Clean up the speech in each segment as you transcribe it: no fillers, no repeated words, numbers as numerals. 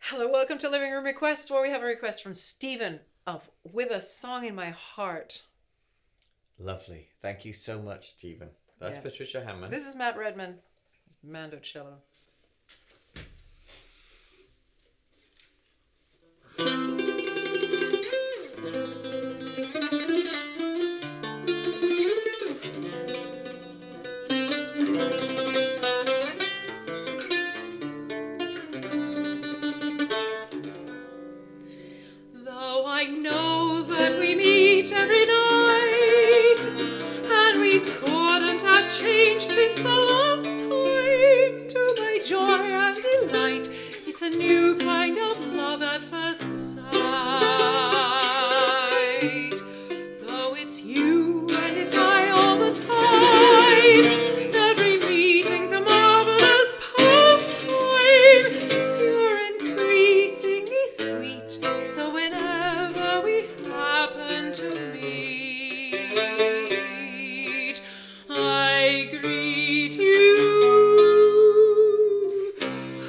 Hello, welcome to Living Room Request, where we have a request from Stephen of With a Song in My Heart. Lovely. Thank you so much, Stephen. That's Yes. Patricia Hammond. This is Matt Redman. It's Mando cello. Though I know that we meet every night, and we couldn't have changed since the last time, to my joy and delight, it's a new kind of love at first sight. Though it's you and it's I all the time, every meeting's a marvelous pastime. You're increasingly sweet, so whenever we happen to meet, I greet you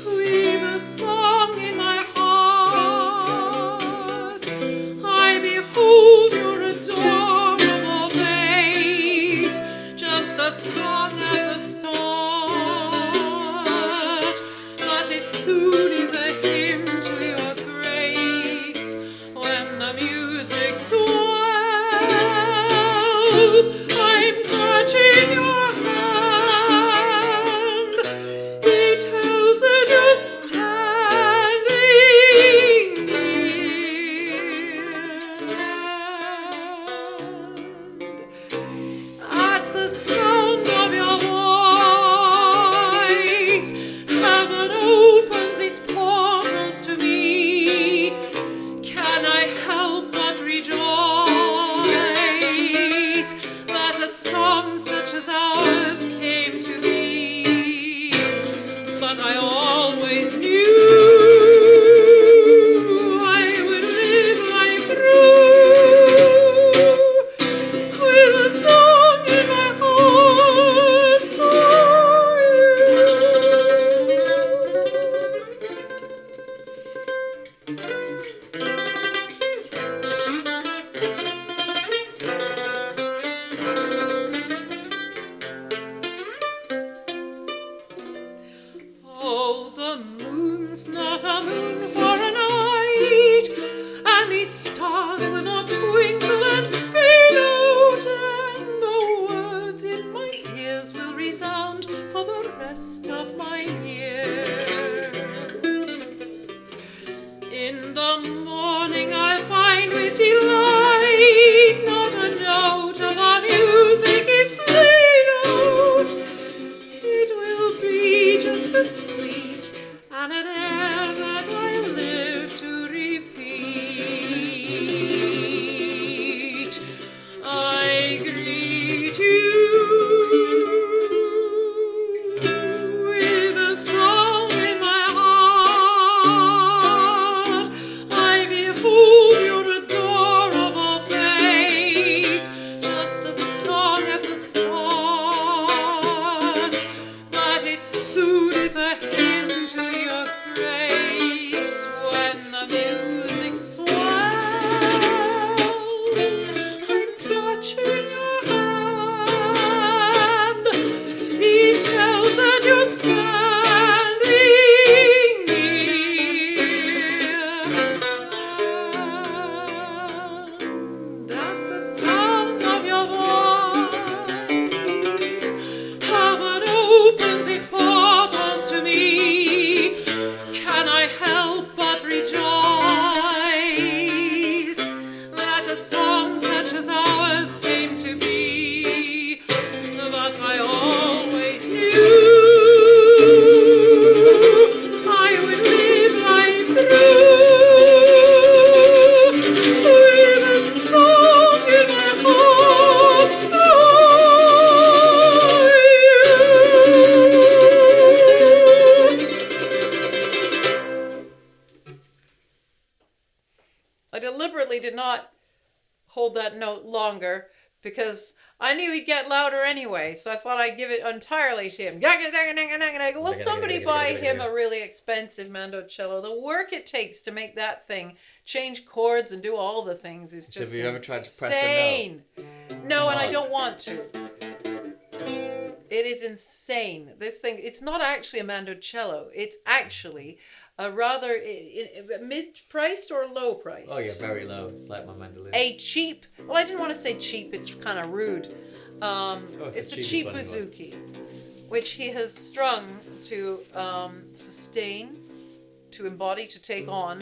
with a song in my heart. I behold your adorable face, just a song at the start, but it soon is a hymn to your grace. When the music swells, I'm touching your hand. It tells that you're standing near. At the sound of your voice, heaven opens its portals to me. Can I help but rejoice that a song such as ours came to be? But I always knew I would live life through with a song in my heart Oh, the moon's not a moon for a night, and these stars will not twinkle and fade out, and the words in my ears will resound for the rest of my years. In the morning I'll find with delight not a note of our music is played out. It will be just as sweet and an air that I live to repeat. I greet you with a song in my heart. I behold your adorable face, just a song at the start, but it soon is a hymn to your grace. When the music swells, I'm touching your hand. It tells that you're standing near. And at the sound of your voice, heaven opens its portals to me. Can I help but rejoice that a song such as ours came to be? But I always knew I would live life through with a song in my heart I deliberately did not hold that note longer because I knew he'd get louder anyway, so I thought I'd give it entirely to him. I go, well, somebody buy him a really expensive mandocello. The work it takes to make that thing change chords and do all the things is just Have you ever tried to press insane. No, and I hard. don't want to. It is insane. This thing, it's not actually a mandocello. It's actually a rather mid-priced or low-priced. Oh, yeah, very low. It's like my mandolin. A cheap, well, I didn't want to say cheap, it's kind of rude. It's a cheap one you want. bouzouki, which he has strung to sustain, to embody, to take on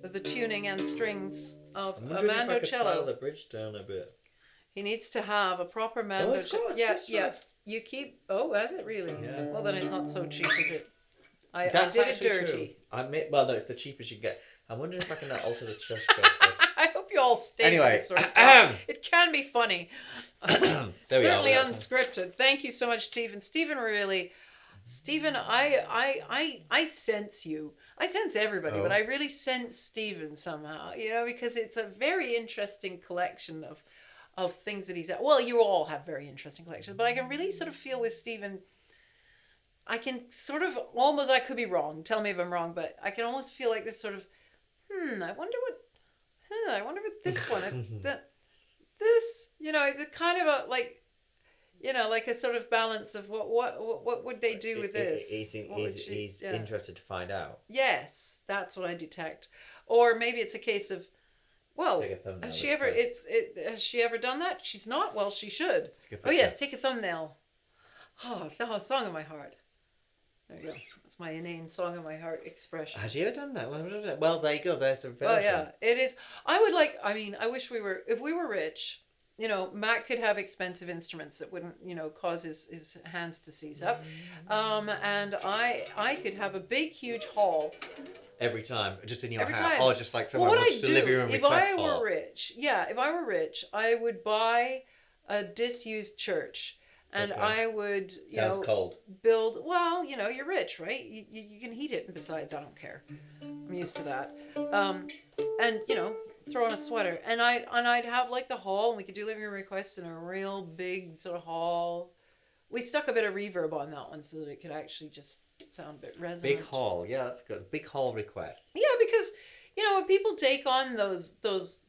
the tuning and strings of a mandocello. the bridge down a bit. He needs to have a proper it's mandocello. got- Yeah, it's yeah. right. You keep, oh, has it really? Yeah. Well, then it's not so cheap, is it? I That's did it actually dirty. True. Well, no, it's the cheapest you can get. I'm wondering if I can alter the chest. I hope you all stay for Anyway, this sort of talk. It can be funny. There we are. Certainly That's- unscripted. Thank you so much, Stephen. Stephen, I sense you. I sense everybody, but I really sense Stephen somehow, because it's a very interesting collection of things that he's at. Well, you all have very interesting collections, but I can really sort of feel with Stephen, I can sort of almost, I could be wrong, tell me if I'm wrong, but I can almost feel like this sort of, I wonder what this one, this, it's kind of a, like a sort of balance of what would they do with this? He's interested to find out. Yes, that's what I detect. Or maybe it's a case of, well, Take a thumbnail, has she let's ever? try. Has she ever done that? She's not. Well, she should. Take a Oh yes, picture. take a thumbnail. Oh, the song of my heart. There you go. That's my inane song of my heart expression. Has she ever done that? Well, there you go. There's a version. Oh yeah, it is. I wish if we were rich, Matt could have expensive instruments that wouldn't, cause his hands to seize up. And I could have a big, huge hall. Every time, just in your Every house, time. or just like somewhere. Well, what just I a living do, room if request I hall. were rich, I would buy a disused church, and Okay. I would, Sounds cold. build. Well, you're rich, right? You can heat it, and besides, I don't care. I'm used to that. And throw on a sweater, and I'd have like the hall, and we could do living room requests in a real big sort of hall. We stuck a bit of reverb on that one so that it could actually just sound a bit resonant. Big hall, yeah, that's good. Big hall request. Yeah, because when people take on those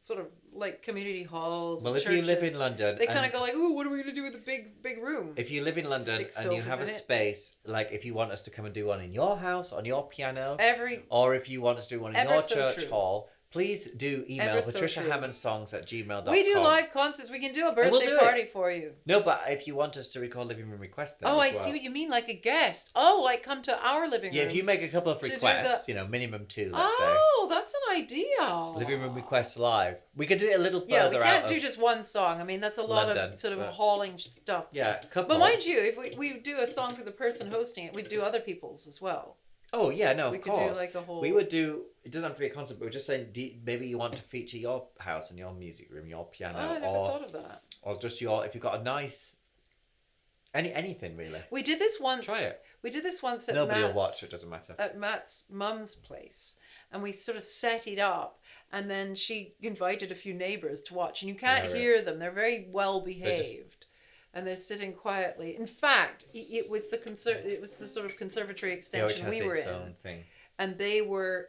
sort of like community halls, Well, and if you live in churches, London, they kind and of go like, "Ooh, what are we gonna do with a big room?" if you live in London Stick and you sofas have a in it. space, like if you want us to come and do one in your house, on your piano, Every or if you want us to do one in Ever your so church true. hall, please do email Ever so true. patriciahammondsongs@gmail.com. we do live concerts. We can do a birthday we'll do it. party for you. No, but if you want us to record living room requests, then Oh, as I well. see what you mean, like a guest. Oh, like come to our living room. Yeah, if you make a couple of to do requests, the- minimum 2, let's Oh, that's an idea. say. Living room requests live. We could do it a little further Yeah, we can't out do of... just one song. I mean, that's a lot London, of sort of but- hauling stuff. Yeah, a couple. But mind you, if we do a song for the person hosting it, we'd do other people's as well. Oh, yeah, no, We of could do, course. like, a whole- We would do... It doesn't have to be a concert, but we're just saying maybe you want to feature your house and your music room, your piano, Oh, I never thought of that. or just your... If you've got a nice... Anything, really. We did this once. Try it. We did this once at Nobody will Matt's, watch it, doesn't matter. At Matt's mum's place, and we sort of set it up, and then she invited a few neighbours to watch, and you can't Hilarious. hear them. They're very well behaved, and they're sitting quietly. In fact, it was the sort of conservatory Yeah, which extension has we were its in, own thing. and the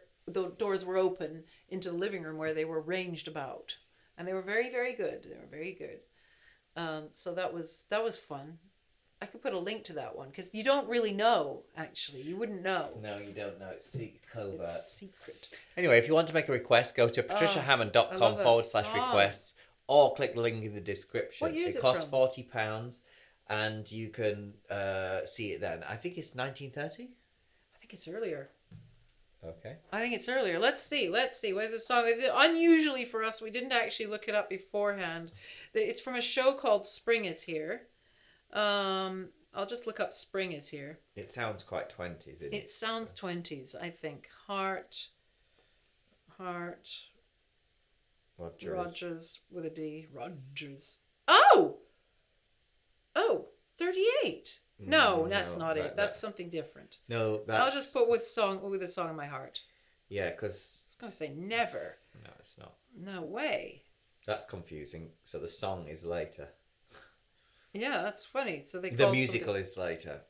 doors were open into the living room where they were ranged about, and they were very, very good. They were very good. So that was fun. I could put a link to that one because you don't really know. Actually, you wouldn't know. No, you don't know. It's covert. It's secret. Anyway, if you want to make a request, go to I love patriciahammond.com that song. /requests or click the link in the description. What year is it it costs from? £40 and you can see it then. I think it's 1930. I think it's earlier. Okay. I think it's earlier. Let's see. Where's the song? Unusually for us, we didn't actually look it up beforehand. It's from a show called Spring Is Here. I'll just look up Spring Is Here. It sounds quite 20s, isn't it? It sounds 20s, I think. Heart. Rogers with a D. Rogers. Oh! 38. No, that's not it. That's something different. No, that's... I'll just put with a song in my heart. Yeah, because... It's gonna say never. No, it's not. No way. That's confusing. So the song is later. Yeah, that's funny. So they The called musical is later.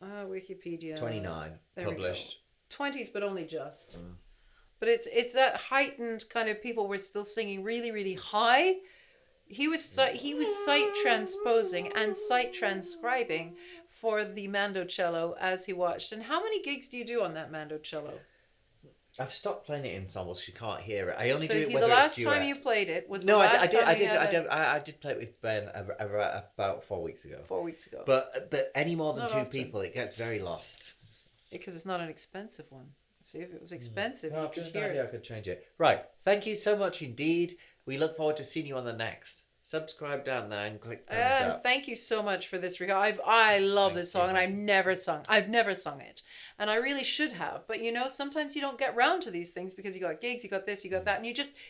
Wikipedia 29 There we go. published. 20s, but only just. But it's that heightened kind of people were still singing really, really high. He was sight transposing and sight transcribing for the mandocello as he watched. And how many gigs do you do on that mandocello? I've stopped playing it in ensembles. You can't hear it. I only So do it the whether last it's time duet. you played it was No, the I last did. time I you did. had it I did play it with Ben about 4 weeks ago. 4 weeks ago. But any more than Not two often. people, it gets very lost. Because it's not an expensive one. See, if it was expensive, No, you I've could just hear no idea I it. could change it. Right. Thank you so much indeed. We look forward to seeing you on the next. Subscribe down there and click thumbs And up. thank you so much for this. I love Thank this song, you. and I've never sung it, and I really should have. But sometimes you don't get round to these things because you got gigs, you got this, you got that, and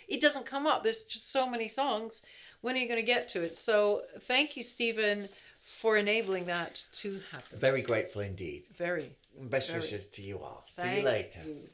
it doesn't come up. There's just so many songs. When are you going to get to it? So thank you, Stephen, for enabling that to happen. Very grateful indeed. Very. Best Very. wishes to you all. See Thank you later. you.